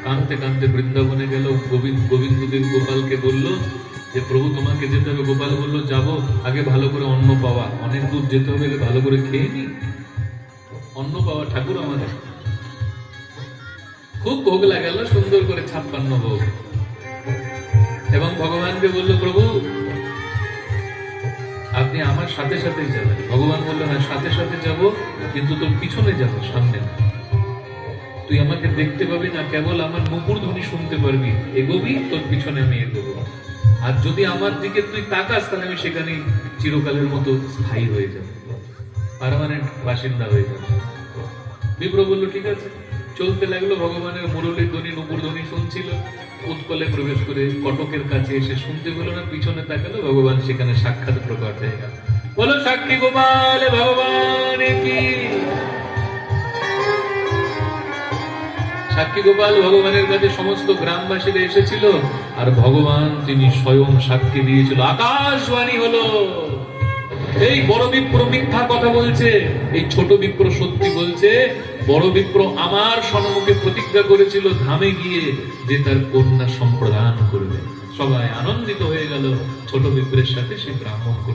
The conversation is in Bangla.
কাঁদতে কাঁদতে বৃন্দাবনে গেল। গোবিন্দদেব গোপালকে বলল যে প্রভু তোমাকে যেতে হবে। গোপাল বলল যাবো, আগে ভালো করে অন্ন পাওয়া, অনেক দূর যেতে হবে, ভালো করে খেয়ে নি, অন্ন পাওয়া ঠাকুর আমাদের। খুব ভোগ লাগালো, সুন্দর করে 56 ভোগ। এবং ভগবানকে বলল প্রভু আপনি আমার সাথে সাথেই যাবেন। ভগবান বলল হ্যাঁ সাথে সাথে যাব, কিন্তু তোর পিছনে যাব, সামনে না। তুই আমাকে দেখতে পাবি না, কেবল আমার নুপুর ধ্বনি শুনতে পারবি, এগোবি, তোর পিছনে আমি এগোবো। আর যদি আমার দিকে তুই তাকাস তাহলে আমি সেখানেই চিরকালের মতো স্থায়ী হয়ে যাব, পার্মানেন্ট বাসিন্দা হয়ে যাব। বিপ্র বলল ঠিক আছে। চলতে লাগলো, ভগবানের মুরলীর ধ্বনি, নুপুর ধ্বনি শুনছিল। উৎকলে প্রবেশ করে কটকের কাছে এসে শুনতে পেল না, পিছনে তাকালো, ভগবান সেখানে সাক্ষাৎ প্রকট হয়ে গেল। বলো সাক্ষী গোপাল ভগবান কি। সাক্ষী গোপাল ভগবানের কাছে সমস্ত গ্রামবাসীরা এসেছিল, আর ভগবান তিনি স্বয়ং সাক্ষী দিয়েছিল। আকাশবাণী হলো, এই বড় বিপ্র মিথ্যা কথা বলছে, এই ছোট বিপ্র সত্যি বলছে। বড় বিপ্র আমার সম্মুখে প্রতিজ্ঞা করেছিল ধামে গিয়ে যে তার কন্যা সম্প্রদান করবে। সবাই আনন্দিত হয়ে গেল, ছোট বিপ্রের সাথে সে ব্রাহ্মণ